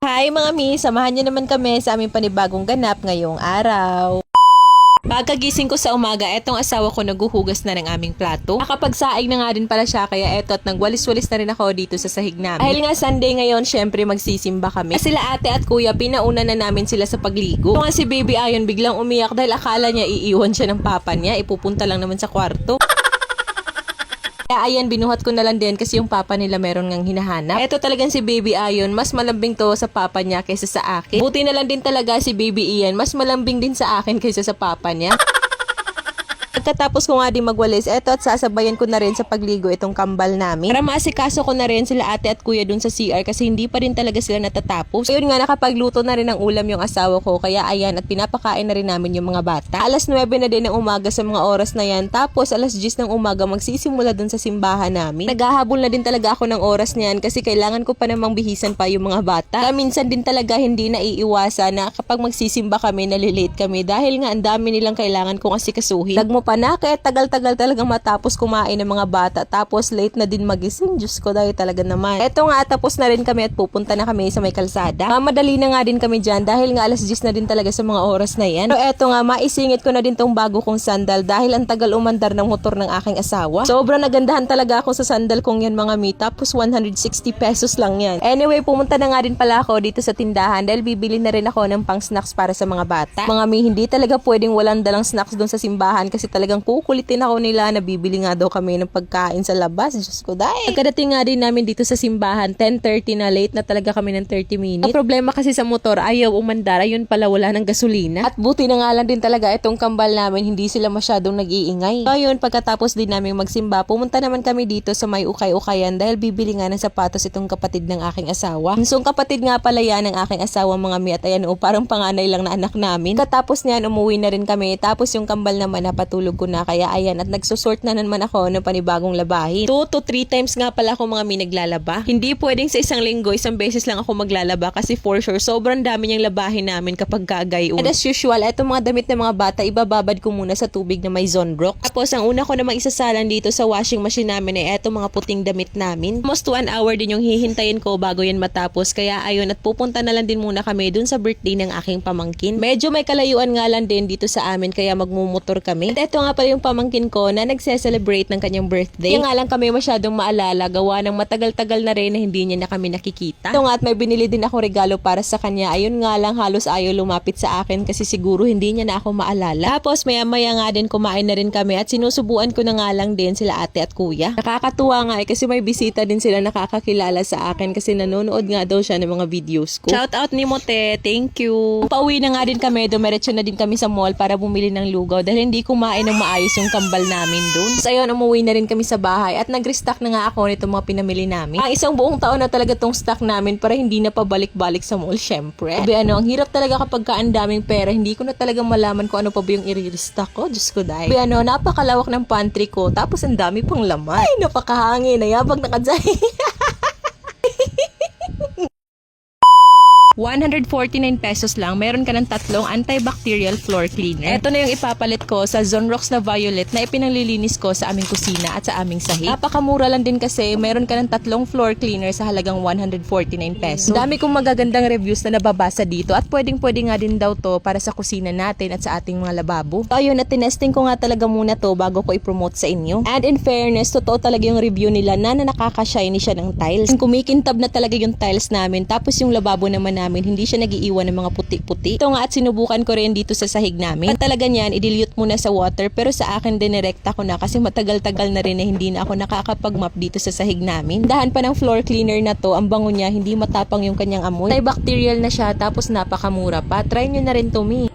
Hi mga mi, samahan niyo naman kami sa aming panibagong ganap ngayong araw. Pagkagising ko sa umaga, etong asawa ko naghuhugas na ng aming plato. Nakapagsaing na nga din pala siya, kaya eto at nagwalis-walis na rin ako dito sa sahig namin. Dahil nga Sunday ngayon, syempre magsisimba kami. Sila ate at kuya, pinauna na namin sila sa pagligo. Ito nga si Baby Ayon biglang umiyak dahil akala niya iiwan siya ng papa niya, ipupunta lang naman sa kwarto. Kaya ayan, binuhat ko na lang din kasi yung papa nila meron ngang hinahanap. Eto talagang si Baby Ayon, mas malambing to sa papa niya kaysa sa akin. Buti na lang din talaga si Baby Ian, mas malambing din sa akin kaysa sa papa niya. Pagkatapos ko nga din magwalis, eto at sasabayan ko na rin sa pagligo itong kambal namin. Para maasikaso ko na rin sila ate at kuya dun sa CR kasi hindi pa rin talaga sila natatapos. Ayun nga, nakapagluto na rin ng ulam yung asawa ko, kaya ayan, at pinapakain na rin namin yung mga bata. Alas 9 na din ng umaga sa mga oras na yan, tapos alas 10 ng umaga magsisimula dun sa simbahan namin. Naghahabol na din talaga ako ng oras niyan kasi kailangan ko pa namang bihisan pa yung mga bata. Kaya minsan din talaga hindi naiiwasan na kapag magsisimba kami, nalilate kami dahil nga ang dami nilang kailangan kong asikasuhin. Lagmo pa na, kaya tagal-tagal talagang matapos kumain ng mga bata, tapos late na din magising. Diyos ko, dahil talaga naman. Eto nga, tapos na rin kami at pupunta na kami sa may kalsada. Madali na nga din kami dyan dahil nga alas 10 na din talaga sa mga oras na yan. So eto nga, maisingit ko na din tong bago kong sandal dahil ang tagal umandar ng motor ng aking asawa. Sobrang nagandahan talaga ako sa sandal kong yan mga mi, tapos 160 pesos lang yan. Anyway, pumunta na nga din pala ako dito sa tindahan dahil bibili na rin ako ng pang snacks para sa mga bata. Mga mi, hindi talaga pwedeng walang dalang snacks doon sa simbahan kasi talagang kukulitin ako nila na bibili nga daw kami ng pagkain sa labas. Diyos ko, dahil pagkadating nga din namin dito sa simbahan, 10:30 na, late na talaga kami ng 30 minutes. Ang problema kasi sa motor, ayaw umandar, ayun pala wala ng gasolina. At buti na nga lang din talaga itong kambal namin, hindi sila masyadong nag-iingay. So ayun, pagkatapos din namin magsimba, pumunta naman kami dito sa may ukay-ukayan dahil bibili nga ng sapatos itong kapatid ng aking asawa. So kapatid nga pala yan ng aking asawa mga mi, at ayan parang panganay lang na anak namin. Katapos niyan, umuwi na rin kami, tapos yung kambal naman napatulog ko na, kaya ayan, at nagsusort na naman ako ng panibagong labahin. 2 to 3 times nga pala ako mga mi naglalaba. Hindi pwedeng sa isang linggo, isang beses lang ako maglalaba kasi for sure, sobrang dami niyang labahin namin kapag gagayon. And as usual, etong mga damit ng mga bata, ibababad ko muna sa tubig na may Zonrox. Tapos, ang una ko namang isasalan dito sa washing machine namin ay etong mga puting damit namin. Almost 1 hour din yung hihintayin ko bago yan matapos. Kaya ayun, at pupunta na lang din muna kami dun sa birthday ng aking pamangkin. Medyo may kalayuan nga lang din dito sa amin, kaya magmumotor kami. At eto nga pala yung pamangkin ko na nagse-celebrate ng kanyang birthday. Kaya nga lang kami masyadong maalala, gawa ng matagal-tagal na rin na hindi niya na kami nakikita. Ito nga, at may binili din ako regalo para sa kanya. Ayun nga lang, halos ayaw lumapit sa akin kasi siguro hindi niya na ako maalala. Tapos maya-maya nga din kumain na rin kami at sinusubuan ko na nga lang din sila ate at kuya. Nakakatuwa nga kasi may bisita din sila nakakakilala sa akin kasi nanonood nga daw siya ng mga videos ko. Shout out ni Mote, thank you. Pauwi na nga din kami, dumiretso na din kami sa mall para bumili ng lugaw dahil hindi kumain ng maayos yung kambal namin doon. So ayun, umuwi na rin kami sa bahay at nag-restock na nga ako nito mga pinamili namin. Ang isang buong taon na talaga tong stock namin para hindi na pabalik-balik sa mall, syempre. Sabi ang hirap talaga kapag ang daming pera, hindi ko na talaga malaman kung ano pa ba yung i-restock ko. Diyos ko dahil. Sabi napakalawak ng pantry ko, tapos ang dami pang laman. Ay, napakahangin, nayabag na kadzay. 149 pesos lang, meron ka ng tatlong antibacterial floor cleaner. Ito na yung ipapalit ko sa Zonrox na violet na ipinanglilinis ko sa aming kusina at sa aming sahig. Napakamura lang din kasi meron ka ng tatlong floor cleaner sa halagang 149 pesos. Dami kong magagandang reviews na nababasa dito at pwedeng nga din daw to para sa kusina natin at sa ating mga lababo. So ayun, at tinesting ko nga talaga muna to bago ko i-promote sa inyo. And in fairness, totoo talaga yung review nila na nakaka-shiny siya ng tiles. Kumikintab na talaga yung tiles namin, tapos yung lababo naman namin, hindi siya nag-iiwan ng mga puti-puti. Ito nga, at sinubukan ko rin dito sa sahig namin. At talaga niyan, i-dilute muna sa water, pero sa akin dinirekta ko na kasi matagal-tagal na rin na hindi na ako nakakapag-mop dito sa sahig namin. Dahan pa ng floor cleaner na to, ang bango niya, hindi matapang yung kanyang amoy. Antibacterial na siya, tapos napakamura pa. Try nyo na rin to, mi.